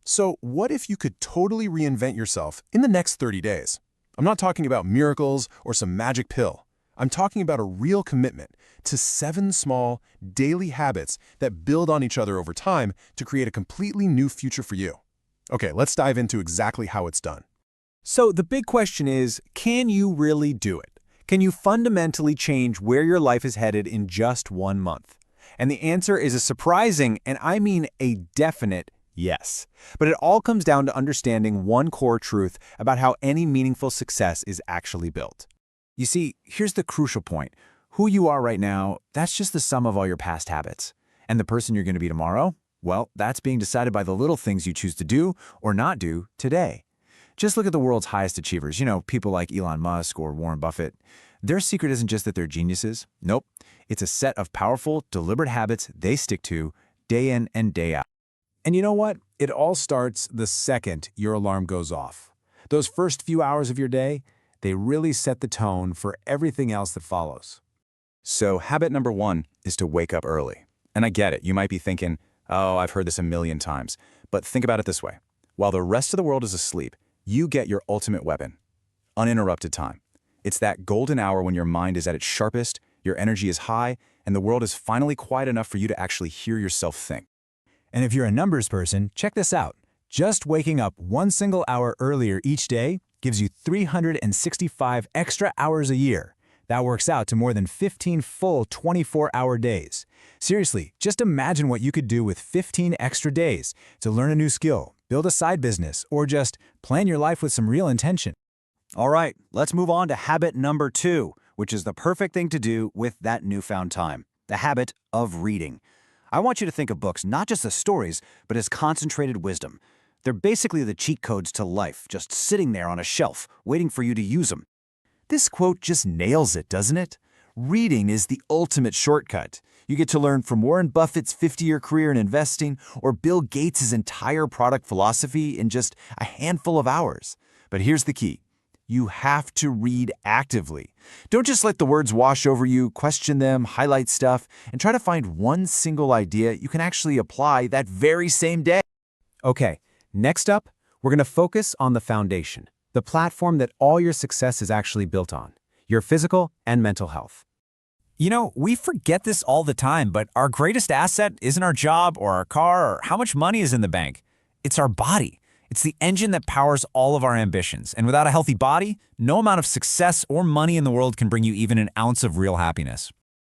So what if you could totally reinvent yourself in the next 30 days? I'm not talking about miracles or some magic pill. I'm talking about a real commitment to 7 small, daily habits that build on each other over time to create a completely new future for you. Okay, let's dive into exactly how it's done. So the big question is, can you really do it? Can you fundamentally change where your life is headed in just 1 month? And the answer is a surprising, and I mean a definite, yes. But it all comes down to understanding one core truth about how any meaningful success is actually built. You see, here's the crucial point. Who you are right now, that's just the sum of all your past habits. And the person you're going to be tomorrow, well, that's being decided by the little things you choose to do or not do today. Just look at the world's highest achievers, people like Elon Musk or Warren Buffett. Their secret isn't just that they're geniuses. Nope. It's a set of powerful, deliberate habits they stick to day in and day out. And you know what? It all starts the second your alarm goes off. Those first few hours of your day, they really set the tone for everything else that follows. So habit number 1 is to wake up early. And I get it. You might be thinking, oh, I've heard this a million times. But think about it this way. While the rest of the world is asleep, you get your ultimate weapon, uninterrupted time. It's that golden hour when your mind is at its sharpest, your energy is high, and the world is finally quiet enough for you to actually hear yourself think. And if you're a numbers person, check this out. Just waking up 1 single hour earlier each day gives you 365 extra hours a year. That works out to more than 15 full 24-hour days. Seriously, just imagine what you could do with 15 extra days to learn a new skill, build a side business, or just plan your life with some real intention. All right, let's move on to habit number 2, which is the perfect thing to do with that newfound time, the habit of reading. I want you to think of books not just as stories, but as concentrated wisdom. They're basically the cheat codes to life, just sitting there on a shelf, waiting for you to use them. This quote just nails it, doesn't it? Reading is the ultimate shortcut. You get to learn from Warren Buffett's 50-year career in investing or Bill Gates' entire product philosophy in just a handful of hours. But here's the key. You have to read actively. Don't just let the words wash over you, question them, highlight stuff, and try to find one single idea you can actually apply that very same day. Okay, next up, we're going to focus on the foundation, the platform that all your success is actually built on, your physical and mental health. We forget this all the time, but our greatest asset isn't our job or our car or how much money is in the bank. It's our body. It's the engine that powers all of our ambitions. And without a healthy body, no amount of success or money in the world can bring you even an ounce of real happiness.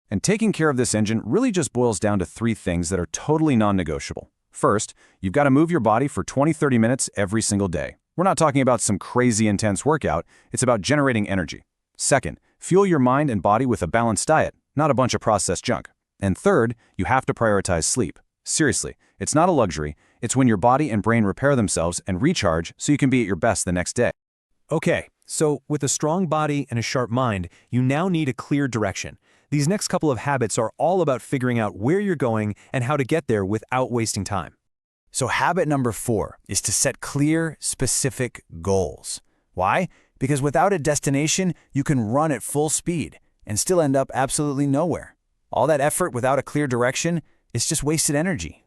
And taking care of this engine really just boils down to 3 things that are totally non-negotiable. First, you've got to move your body for 20-30 minutes every single day. We're not talking about some crazy intense workout. It's about generating energy. Second, fuel your mind and body with a balanced diet, not a bunch of processed junk. And third, you have to prioritize sleep. Seriously, it's not a luxury. It's when your body and brain repair themselves and recharge so you can be at your best the next day. Okay, so with a strong body and a sharp mind, you now need a clear direction. These next couple of habits are all about figuring out where you're going and how to get there without wasting time. So habit number 4 is to set clear, specific goals. Why? Because without a destination, you can run at full speed and still end up absolutely nowhere. All that effort without a clear direction is just wasted energy.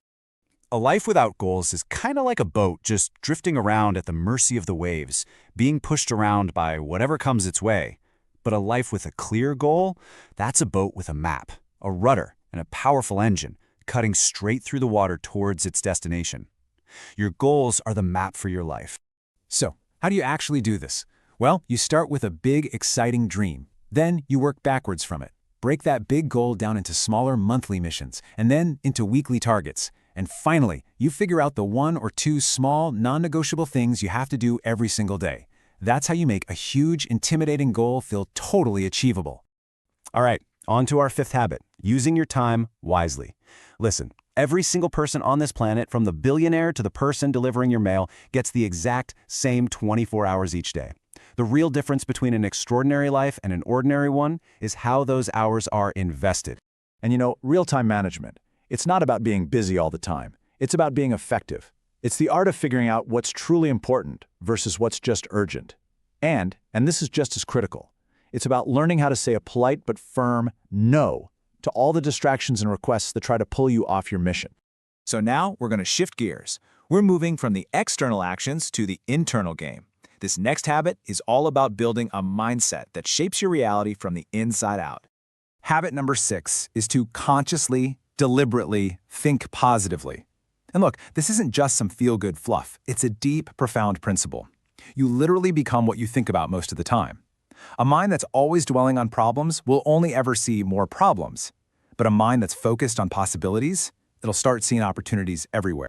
A life without goals is kind of like a boat just drifting around at the mercy of the waves, being pushed around by whatever comes its way. But a life with a clear goal, that's a boat with a map, a rudder, and a powerful engine, cutting straight through the water towards its destination. Your goals are the map for your life. So, how do you actually do this? Well, you start with a big, exciting dream. Then you work backwards from it. Break that big goal down into smaller monthly missions, and then into weekly targets. And finally, you figure out the 1 or 2 small, non-negotiable things you have to do every single day. That's how you make a huge, intimidating goal feel totally achievable. All right, on to our 5th habit, using your time wisely. Listen, every single person on this planet, from the billionaire to the person delivering your mail, gets the exact same 24 hours each day. The real difference between an extraordinary life and an ordinary one is how those hours are invested. And real-time management. It's not about being busy all the time. It's about being effective. It's the art of figuring out what's truly important versus what's just urgent. And this is just as critical, it's about learning how to say a polite but firm no to all the distractions and requests that try to pull you off your mission. So now we're going to shift gears. We're moving from the external actions to the internal game. This next habit is all about building a mindset that shapes your reality from the inside out. Habit number 6 is to consciously, deliberately think positively. And look, this isn't just some feel-good fluff. It's a deep, profound principle. You literally become what you think about most of the time. A mind that's always dwelling on problems will only ever see more problems. But a mind that's focused on possibilities, it'll start seeing opportunities everywhere.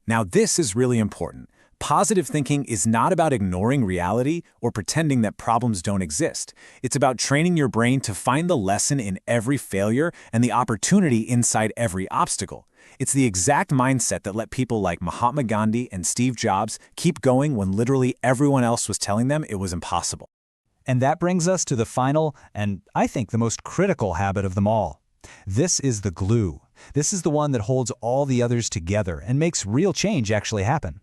Now, this is really important. Positive thinking is not about ignoring reality or pretending that problems don't exist. It's about training your brain to find the lesson in every failure and the opportunity inside every obstacle. It's the exact mindset that let people like Mahatma Gandhi and Steve Jobs keep going when literally everyone else was telling them it was impossible. And that brings us to the final, and I think the most critical habit of them all. This is the glue. This is the one that holds all the others together and makes real change actually happen.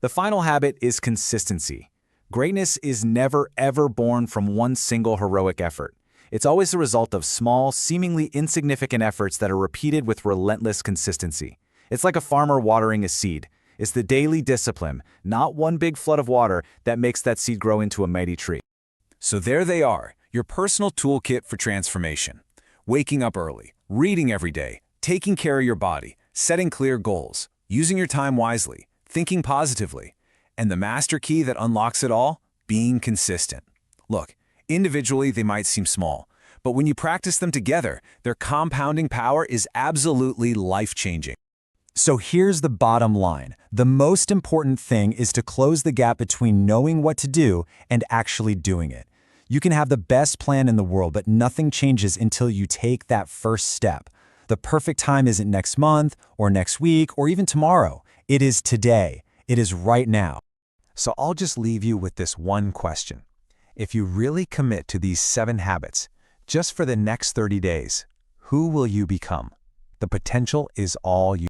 The final habit is consistency. Greatness is never, ever born from one single heroic effort. It's always the result of small, seemingly insignificant efforts that are repeated with relentless consistency. It's like a farmer watering a seed. It's the daily discipline, not one big flood of water, that makes that seed grow into a mighty tree. So there they are, your personal toolkit for transformation. Waking up early, reading every day, taking care of your body, setting clear goals, using your time wisely, thinking positively, and the master key that unlocks it all, being consistent. Look, individually they might seem small, but when you practice them together, their compounding power is absolutely life-changing. So here's the bottom line. The most important thing is to close the gap between knowing what to do and actually doing it. You can have the best plan in the world, but nothing changes until you take that first step. The perfect time isn't next month or next week or even tomorrow. It is today. It is right now. So I'll just leave you with this one question. If you really commit to these 7 habits, just for the next 30 days, who will you become? The potential is all you